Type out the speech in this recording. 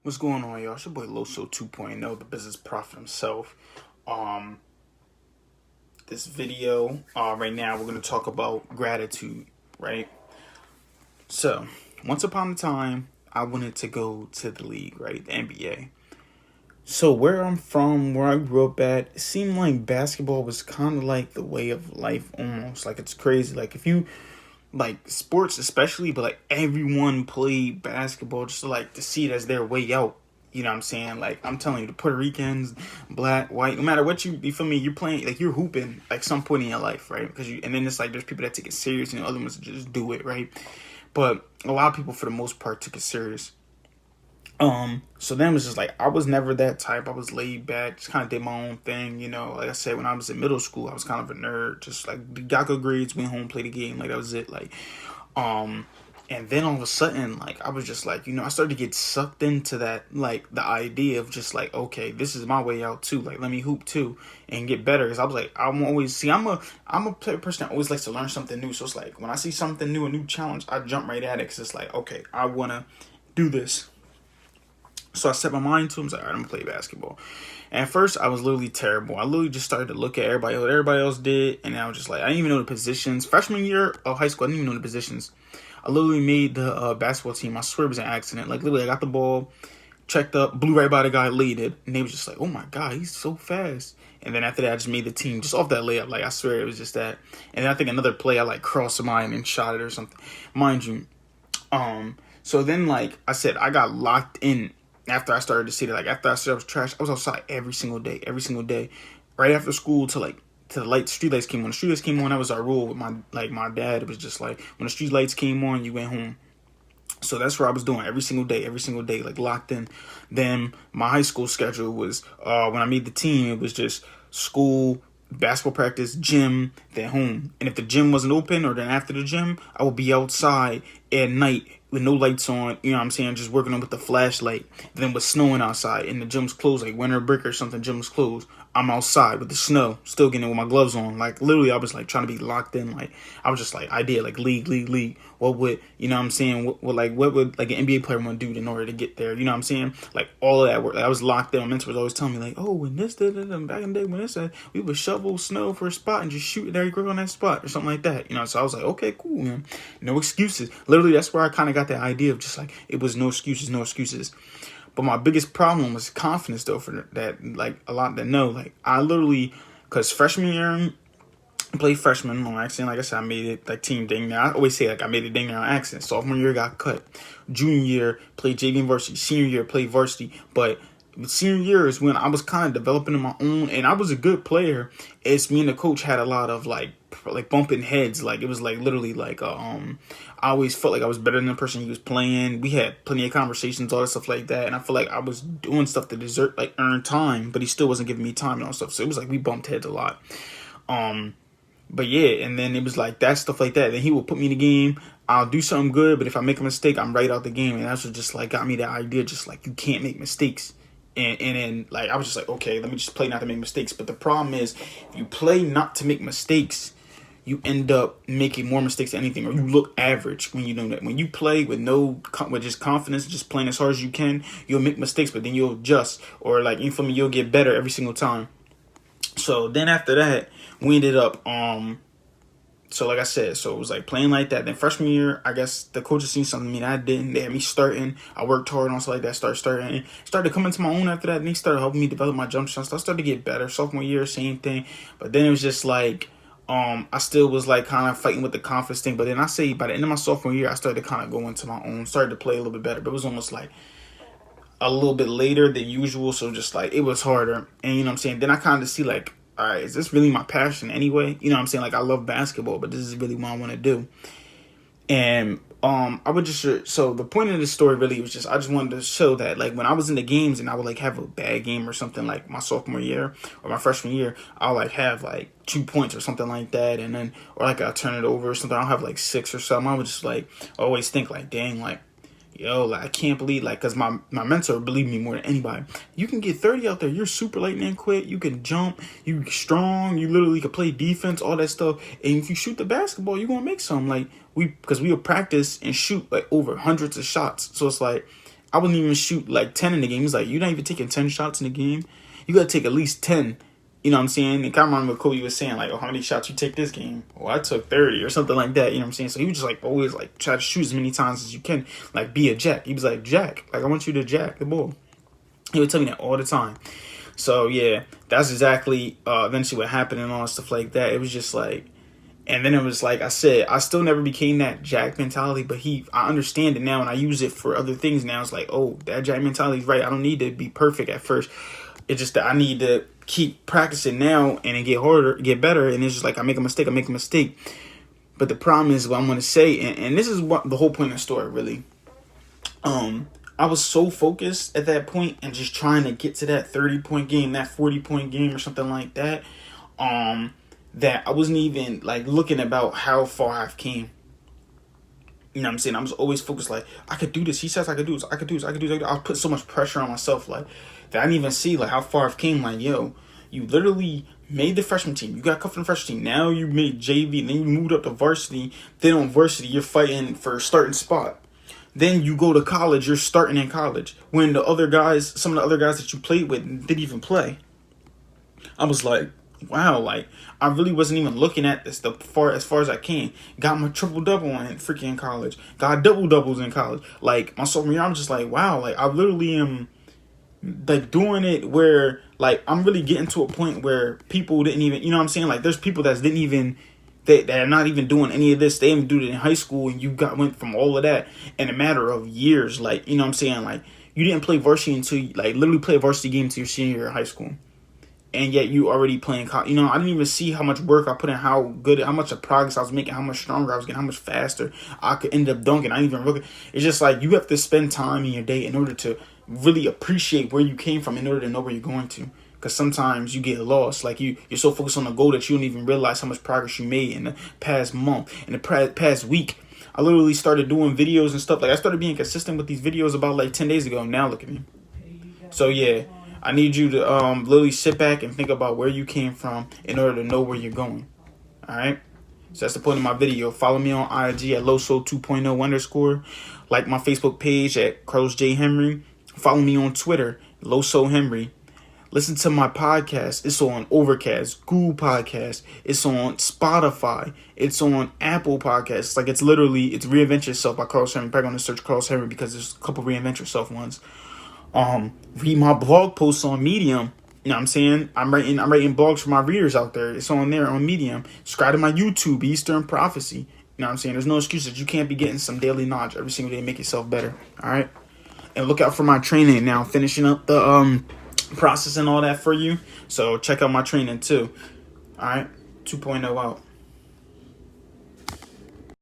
What's going on, y'all? It's your boy Loso 2.0, the business prophet himself. Um, this video, right now, we're gonna talk about gratitude, right? So, once upon a time, I wanted to go to the league, right? The NBA. So where I'm from, where I grew up at, it seemed like basketball was kind of like the way of life almost. Like it's crazy. Like if you like sports especially, but like everyone played basketball just to see it as their way out. You know what I'm saying? Like I'm telling you, the Puerto Ricans, black, white, no matter what you feel me, you're playing like you're hooping like some point in your life, right? Because and then it's like there's people that take it serious and other ones just do it, right? But a lot of people for the most part took it serious. So then it was just like I was never that type. I was laid back, just kind of did my own thing, you know. Like I said, when I was in middle school, I was kind of a nerd. Just like got good grades, went home, played the game, like that was it. Um, and then all of a sudden, like I was just like, I started to get sucked into that, like the idea of just like, okay, this is my way out too. Like let me hoop too and get better. Because I was like, I'm always see, I'm a person that always likes to learn something new. So it's like when I see something new, a new challenge, I jump right at it. Cause it's like, okay, I wanna do this. So I set my mind to it. I was like, all right, I'm going to play basketball. And at first, I was literally terrible. I literally just started to look at what everybody else did. And I was just like, I didn't even know the positions. Freshman year of high school, I didn't even know the positions. I literally made the basketball team. I swear it was an accident. Like, literally, I got the ball, checked up, blew right by the guy, laid it. And they was just like, oh, my God, he's so fast. And then after that, I just made the team just off that layup. Like, I swear it was just that. And then I think another play, I, like, crossed mine and shot it or something. Mind you. So then, like I said, I got locked in after I started to see that. Like after I said I was trash, I was outside every single day, right after school to the street lights came on. The street lights came on. That was our rule with my dad. It was just like when the street lights came on, you went home. So that's what I was doing every single day, like locked in. Then my high school schedule was when I made the team, it was just school, basketball practice, gym, then home. And if the gym wasn't open or then after the gym, I would be outside at night with no lights on, you know what I'm saying, just working on with the flashlight. Then with snowing outside and the gym's closed, like winter break or something, gym's closed. I'm outside with the snow, still getting it with my gloves on. Like literally I was like trying to be locked in. Like I was just like idea, like league. What would you know what I'm saying? What would like an NBA player want to do in order to get there? You know what I'm saying? Like all of that work. Like I was locked in. My mentor was always telling me like, oh, when this back in the day when this we would shovel snow for a spot and just shoot it every quick on that spot or something like that. You know, so I was like, okay, cool, man. No excuses. Literally that's where I kind of got the idea of just like it was no excuses. But my biggest problem was confidence, though, for that, like, a lot that know. Like, I literally, because freshman year, I played freshman on accident. Like I said, I made it, like, team dang near. I always say, like, I made it dang near on accident. Sophomore year, got cut. Junior year, played JV and varsity. Senior year, played varsity. But senior year is when I was kind of developing in my own, and I was a good player. It's me and the coach had a lot of, like bumping heads. Like, it was, like, literally, like, I always felt like I was better than the person he was playing. We had plenty of conversations, all that stuff like that. And I feel like I was doing stuff to earn time, but he still wasn't giving me time and all stuff. So it was like we bumped heads a lot. But yeah, and then it was like that stuff like that. Then he would put me in the game. I'll do something good, but if I make a mistake, I'm right out the game. And that's what just like got me the idea, just like you can't make mistakes. And then like I was just like, okay, let me just play not to make mistakes. But the problem is, if you play not to make mistakes, you end up making more mistakes than anything, or you look average when you know that. When you play with just confidence, just playing as hard as you can, you'll make mistakes, but then you'll adjust, or like you feel me, you'll get better every single time. So then after that, we ended up so like I said, so it was like playing like that. Then freshman year, I guess the coaches seen something in me that I didn't. They had me starting. I worked hard and stuff like that. Started coming to my own after that. And they started helping me develop my jump shots. I started to get better. Sophomore year, same thing. But then it was just like I still was like kind of fighting with the confidence thing. But then I say by the end of my sophomore year, I started to kind of go into my own, started to play a little bit better. But it was almost like a little bit later than usual. So just like it was harder. And you know what I'm saying? Then I kind of see like, all right, is this really my passion anyway? You know what I'm saying? Like I love basketball, but this is really what I want to do. And I would just so the point of this story really was just I just wanted to show that like when I was in the games and I would like have a bad game or something like my sophomore year or my freshman year, I'll like have like 2 points or something like that, and then or like I'll turn it over or something. I'll have like 6 or something. I would just like always think like, dang, like yo, like I can't believe like because my mentor believed me more than anybody. You can get 30 out there. You're super lightning quick. You can jump. You strong. You literally can play defense. All that stuff. And if you shoot the basketball, you're gonna make some. Like because we would practice and shoot like over hundreds of shots. So it's like I wouldn't even shoot like 10 in the game. He's like, you're not even taking 10 shots in the game. You got to take at least 10. You know what I'm saying? And I remember what Kobe was saying, like, oh, how many shots you take this game? Well, I took 30 or something like that. You know what I'm saying? So he was just like always like try to shoot as many times as you can. Like be a jack. He was like, jack. Like I want you to jack the ball. He would tell me that all the time. So yeah, that's exactly eventually what happened and all stuff like that. It was just like, and then it was like I said, I still never became that jack mentality, but I understand it now and I use it for other things now. It's like, oh, that jack mentality is right. I don't need to be perfect at first. It's just that I need to keep practicing now and it get harder, get better. And it's just like I make a mistake. But the problem is what I'm going to say, and this is what the whole point of the story really. I was so focused at that point and just trying to get to that 30-point game, that 40-point game or something like that, that I wasn't even like looking about how far I've came. You know what I'm saying? I was always focused like, I could do this. He says I could do this. I could do this. I put so much pressure on myself like that I didn't even see like how far I've came. Like, yo, you literally made the freshman team. You got cut from the freshman team. Now you made JV. And then you moved up to varsity. Then on varsity, you're fighting for a starting spot. Then you go to college, you're starting in college. When the other guys, some of the other guys that you played with didn't even play. I was like, wow, like, I really wasn't even looking at this as far as I can. Got my triple-double in freaking college. Got double-doubles in college. Like, my sophomore year, I'm just like, wow, like, I literally am, like, doing it where, like, I'm really getting to a point where people didn't even, you know what I'm saying? Like, there's people that didn't even, that are not even doing any of this. They didn't do it in high school, and you went from all of that in a matter of years. Like, you know what I'm saying? Like, you didn't play varsity until, like, literally play a varsity game until your senior year of high school. And yet you already playing college. You know, I didn't even see how much work I put in, how much of progress I was making, how much stronger I was getting, how much faster I could end up dunking. I didn't even look. It's just like you have to spend time in your day in order to really appreciate where you came from in order to know where you're going to. Because sometimes you get lost. Like you're so focused on the goal that you don't even realize how much progress you made in the past month, in the past week. I literally started doing videos and stuff. Like I started being consistent with these videos about like 10 days ago. Now look at me. So yeah, I need you to literally sit back and think about where you came from in order to know where you're going. All right. So that's the point of my video. Follow me on IG at Loso 2.0 _ Like my Facebook page at Carlos J. Henry. Follow me on Twitter, Loso Henry. Listen to my podcast. It's on Overcast, Google Podcast. It's on Spotify. It's on Apple Podcasts. Like it's Reinvent Yourself by Carlos Henry. I'm probably going to search Carlos Henry because there's a couple Reinvent Yourself ones. Read my blog posts on Medium. You know what I'm saying? I'm writing blogs for my readers out there. It's on there on Medium. Subscribe to my YouTube, Eastern Prophecy. You know what I'm saying? There's no excuse that you can't be getting some daily knowledge every single day to make yourself better. All right? And look out for my training now. Finishing up the process and all that for you. So check out my training too. All right? 2.0 out.